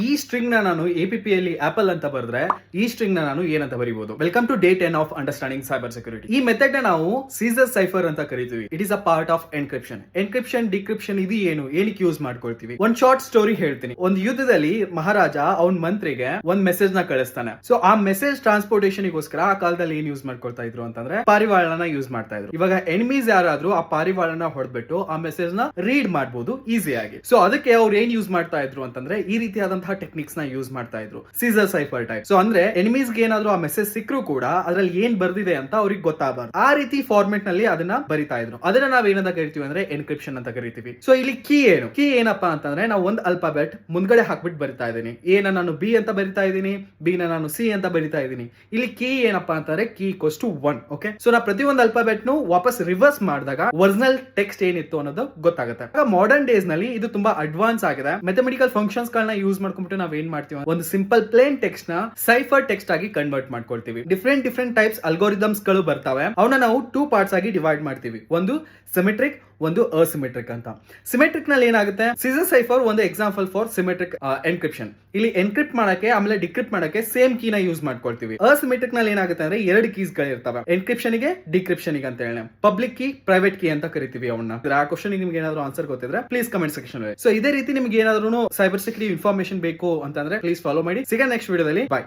ಈ ಸ್ಟ್ರಿಂಗ್ ನ ನಾನು APP ಅಲ್ಲಿ ಆಪಲ್ ಅಂತ ಬರೆದ್ರೆ ಈ ಸ್ಟ್ರಿಂಗ್ ನ ನಾನು ಏನಂತ ಬರೀಬಹುದು. Welcome to day 10 of understanding cyber security. ಈ ಮೆಥಡ್ ನ ನಾವು ಸೀಸರ್ ಸೈಫರ್ ಅಂತ ಕರಿತೀವಿ. It is a part of encryption decryption ಇದು ಏನಕ್ಕೆ ಯೂಸ್ ಮಾಡ್ಕೊಳ್ತೀವಿ. ಒಂದ್ ಶಾರ್ಟ್ ಸ್ಟೋರಿ ಹೇಳ್ತೀನಿ. ಒಂದು ಯುದ್ಧದಲ್ಲಿ ಮಹಾರಾಜ ಅವನ್ ಮಂತ್ರಿಗೆ ಒಂದ್ ಮೆಸೇಜ್ ನ ಕಳಿಸ್ತಾನೆ. ಸೊ ಆ ಮೆಸೇಜ್ ಟ್ರಾನ್ಸ್ಪೋರ್ಟೇಷನ್ ಗೋಸ್ಕರ ಆ ಕಾಲದಲ್ಲಿ ಏನ್ ಯೂಸ್ ಮಾಡ್ಕೊಳ್ತಾ ಇದ್ರು ಅಂತಂದ್ರೆ ಪಾರಿವಾಳನ ಯೂಸ್ ಮಾಡ್ತಾ ಇದ್ರು. ಇವಾಗ ಎನಿಮೀಸ್ ಯಾರಾದ್ರೂ ಆ ಪಾರಿವಾಳನ ಹೊಡೆದ್ಬಿಟ್ಟು ಆ ಮೆಸೇಜ್ ನ ರೀಡ್ ಮಾಡಬಹುದು ಈಸಿಯಾಗಿ. ಸೊ ಅದಕ್ಕೆ ಅವ್ರು ಏನ್ ಯೂಸ್ ಮಾಡ್ತಾ ಇದ್ರು ಅಂತಂದ್ರೆ ಈ ರೀತಿಯಾದಂತಹ ಟೆಕ್ನಿಕ್ಸ್ ನ ಯೂಸ್ ಮಾಡ್ತಾ ಇದ್ರು, ಸೀಸರ್ ಸೈಫರ್ ಟೈಪ್. ಸೊ ಅಂದ್ರೆ ಎನಿಮೀಸ್ ಗೆ ಏನಾದ್ರೂ ಆ ಮೆಸೇಜ್ ಸಿಕ್ಕರೂ ಕೂಡ ಅದ್ರಲ್ಲಿ ಏನ್ ಬರ್ದಿದೆ ಅಂತ ಅವ್ರಿಗೆ ಗೊತ್ತಾಗಬಾರ್ದು, ಆ ರೀತಿ ಫಾರ್ಮೆಟ್ ನಲ್ಲಿ ಅದನ್ನ ಬರಿತಾ ಇದ್ರು. ಅದನ್ನ ನಾವ್ ಏನಂತ ಕರಿತೀವಿ ಅಂದ್ರೆ ಎನ್ಕ್ರಿಪ್ಷನ್ ಅಂತ ಕರಿತೀವಿ. ಸೊ ಇಲ್ಲಿ ಕೀ ಏನಪ್ಪಾ ಅಂತಂದ್ರೆ ನಾವು ಒಂದು ಅಲ್ಫಾಬೆಟ್ ಮುಂದ್ಗಡೆ ಹಾಕ್ಬಿಟ್ಟು ಬರಿತಾ ಇದ್ದೀನಿ. ಎ ನಾನು ಬಿ ಅಂತ ಬರಿತಾ ಇದ್ದೀನಿ, ಬಿ ನಾನು ಸಿ ಅಂತ ಬರಿತಾ ಇದ್ದೀನಿ. ಇಲ್ಲಿ ಕೀ ಏನಪ್ಪಾ ಅಂತಂದ್ರೆ key equals to 1. Okay, so ನಾ ಪ್ರತಿಯೊಂದು ಅಲ್ಫಾಬೆಟ್ ನು ವಾಪಸ್ ರಿವರ್ಸ್ ಮಾಡಿದಾಗ ಒರಿಜಿನಲ್ ಟೆಕ್ಸ್ಟ್ ಏನಿತ್ತು ಅನ್ನೋದು ಗೊತ್ತಾಗುತ್ತೆ. ಮಾಡರ್ನ್ ಡೇಸ್ ನಲ್ಲಿ ಇದು ತುಂಬಾ ಅಡ್ವಾನ್ಸ್ ಆಗಿದೆ. ಮ್ಯಾಥಮೆಟಿಕಲ್ ಫಂಕ್ಷನ್ಸ್ ಗಳನ್ನ ಯೂಸ್ ಮಾಡ್ಕೊಂಡ್ಬಿಟ್ಟು ನಾವ್ ಏನ್ ಮಾಡ್ತೀವಿ, ಒಂದು ಸಿಂಪಲ್ ಪ್ಲೇನ್ ಟೆಕ್ಸ್ಟ್ ನ ಸೈಫರ್ ಟೆಕ್ಸ್ಟ್ ಆಗಿ ಕನ್ವರ್ಟ್ ಮಾಡ್ಕೊಳ್ತೀವಿ. ಡಿಫ್ರೆಂಟ್ ಟೈಪ್ಸ್ ಅಲ್ಗೋರಿದಮ್ಸ್ ಗಳು ಬರ್ತವೆ. ಅವನ್ನ ನಾವು 2 ಪಾರ್ಟ್ಸ್ ಆಗಿ ಡಿವೈಡ್ ಮಾಡ್ತೀವಿ. ಒಂದು ಸಿಮೆಟ್ರಿಕ್, ಒಂದು ಅಸಿಮೆಟ್ರಿಕ್ ಅಂತ. ಸಿಮೆಟ್ರಿಕ್ ನಲ್ಲಿ ಏನಾಗುತ್ತೆ, ಸೀಸರ್ ಸೈಫರ್ ಒಂದು ಎಕ್ಸಾಂಪಲ್ ಫಾರ್ ಸಿಮೆಟ್ರಿಕ್ ಎನ್ಕ್ರಿಪ್ಷನ್. ಇಲ್ಲಿ ಎನ್ಕ್ರಿಪ್ಟ್ ಮಾಡಕ್ಕೆ ಆಮೇಲೆ ಡಿಕ್ರಿಪ್ಟ್ ಮಾಡಕ್ಕೆ ಸೇಮ್ ಕೀನ ಯೂಸ್ ಮಾಡ್ಕೊಳ್ತೀವಿ. ಅಸಿಮೆಟ್ರಿಕ್ ನಲ್ಲಿ ಏನಾಗುತ್ತೆ ಅಂದ್ರೆ 2 ಕೀಸ್ ಗಳು ಇರ್ತವೆ, ಎನ್ಕ್ರಿಪ್ಷನ್ ಗೆ ಡಿಕ್ರಿಪ್ಷನ್ ಗೆ ಅಂತ ಹೇಳಿ. ಪಬ್ಲಿಕ್ ಕೀ, ಪ್ರೈವೇಟ್ ಕೀ ಅಂತ ಕರಿತೀವಿ ಅವನ್ನ. ಆ ಕ್ವಶನ್ ನಿಮ್ಗೆ ಏನಾದ್ರು ಆನ್ಸರ್ ಗೊತ್ತಿದ್ರೆ ಪ್ಲೀಸ್ ಕಮೆಂಟ್ ಸೆಕ್ಷನ್. ಸೊ ಇದೇ ರೀತಿ ನಿಮ್ಗೆ ಏನಾದ್ರು ಸೈಬರ್ ಸೆಕ್ಯೂರಿಟಿ ಇನ್ಫಾರ್ಮೇಶನ್ ಬೇಕು ಅಂತಂದ್ರೆ ಪ್ಲೀಸ್ ಫಾಲೋ ಮಾಡಿ. ಸಿಗ ನೆಕ್ಸ್ಟ್ ವಿಡಿಯೋದಲ್ಲಿ. ಬಾಯ್.